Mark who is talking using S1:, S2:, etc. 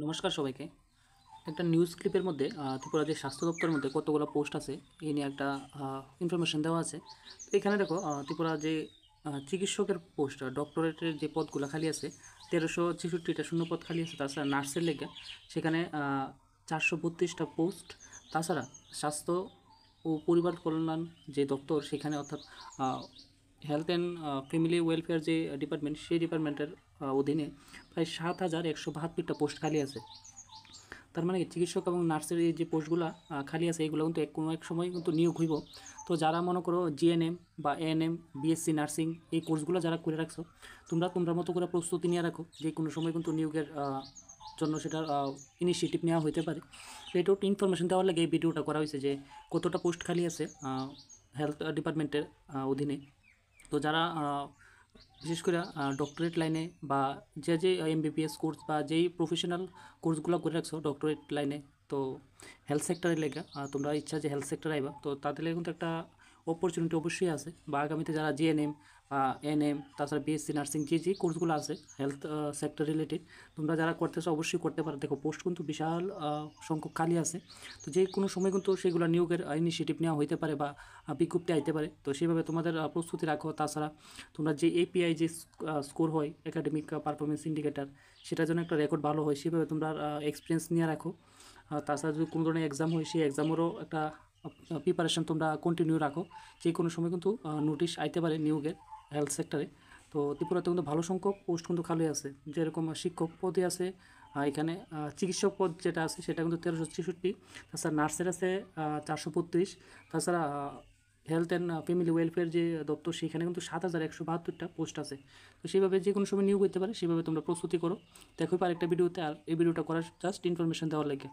S1: নমস্কার সবাইকে। একটা নিউজ ক্লিপের মধ্যে ত্রিপুরা যে স্বাস্থ্য দপ্তরের মধ্যে কতগুলো পোস্ট আছে এই নিয়ে একটা ইনফরমেশন দেওয়া আছে। তো এখানে দেখো ত্রিপুরা যে চিকিৎসকের পোস্ট ডক্টরেটের যে পদগুলো খালি আছে 1366টা শূন্যপদ খালি আছে। তাছাড়া নার্সের লেগে সেখানে 432টা পোস্ট। তাছাড়া স্বাস্থ্য ও পরিবার কল্যাণ যে দপ্তর সেখানে অর্থাৎ হেলথ অ্যান্ড ফ্যামিলি ওয়েলফেয়ার যে ডিপার্টমেন্ট সেই ডিপার্টমেন্টের অধীনে প্রায় 7,172টা পোস্ট খালি আছে। তার মানে কি চিকিৎসক এবং নার্সের এই যে পোস্টগুলো খালি আছে এগুলো কিন্তু কোনো এক সময় কিন্তু নিয়োগ হইব। তো যারা মনে করো জিএনএম বা এএনএম বিএসসি নার্সিং এই কোর্সগুলো যারা করে রাখছো তোমরা মতো করে প্রস্তুতি নিয়ে রাখো, যে কোনো সময় কিন্তু নিয়োগের জন্য সেটার ইনিশিয়েটিভ নেওয়া হতে পারে। তো এটাও একটু ইনফরমেশন দেওয়ার লাগে এই ভিডিওটা করা হয়েছে যে কতটা পোস্ট খালি আছে হেলথ ডিপার্টমেন্টের অধীনে। তো যারা বিশেষ করে ডক্টরেট লাইনে বা যে এমবিবিএস কোর্স বা যেই প্রফেশনাল কোর্সগুলো করে রাখছো ডক্টরেট লাইনে, তো হেলথ সেক্টরে লেগে তোমরা ইচ্ছা যে হেলথ সেক্টরে আইবা, তো তাদের লেগে কিন্তু একটা অপরচুনিটি অবশ্যই আছে। বা আগামীতে যারা জিএনএম বা এনএম তাছাড়া বিএসসি নার্সিং যে কোর্সগুলো আছে হেলথ সেক্টর রিলেটেড তোমরা যারা করতেছো অবশ্যই করতে পারো। দেখো পোস্ট কিন্তু বিশাল সংখ্যক খালি আছে। তো যে কোনো সময় কিন্তু সেগুলো নিয়োগের ইনিশিয়েটিভ নেওয়া হইতে পারে বা বিজ্ঞপ্তি আইতে পারে। তো সেইভাবে তোমাদের প্রস্তুতি রাখো। তাছাড়া তোমরা যে এপিআই যে স্কোর হয় একাডেমিক পারফরমেন্স ইন্ডিকেটার, সেটার জন্য একটা রেকর্ড ভালো হয়, সেভাবে তোমরা এক্সপিরিয়েন্স নিয়ে রাখো। তাছাড়া যদি কোনো ধরনের এক্সাম হয় সেই এক্সামেরও একটা প্রিপারেশন তোমরা কন্টিনিউ রাখো। যে কোনো সময় কিন্তু নোটিশ আইতে পারে নিয়োগের হেলথ সেক্টরে। তো ত্রিপুরাতে কিন্তু ভালো সংখ্যক পোস্ট কিন্তু খালি আছে, যেরকম শিক্ষক পদে আছে এখানে চিকিৎসক পদ যেটা আছে সেটা কিন্তু 1366। তাছাড়া নার্সের আছে 432। তাছাড়া হেলথ অ্যান্ড ফ্যামিলি ওয়েলফেয়ার যে দপ্তর সেখানে কিন্তু 7,172টা পোস্ট আছে। তো সেইভাবে যে কোনো সময় নিয়োগ হতে পারে, সেভাবে তোমরা প্রস্তুতি করো। দেখো আরেকটা ভিডিওতে, আর এই ভিডিওটা করার জাস্ট ইনফরমেশন দেওয়ার লাগে।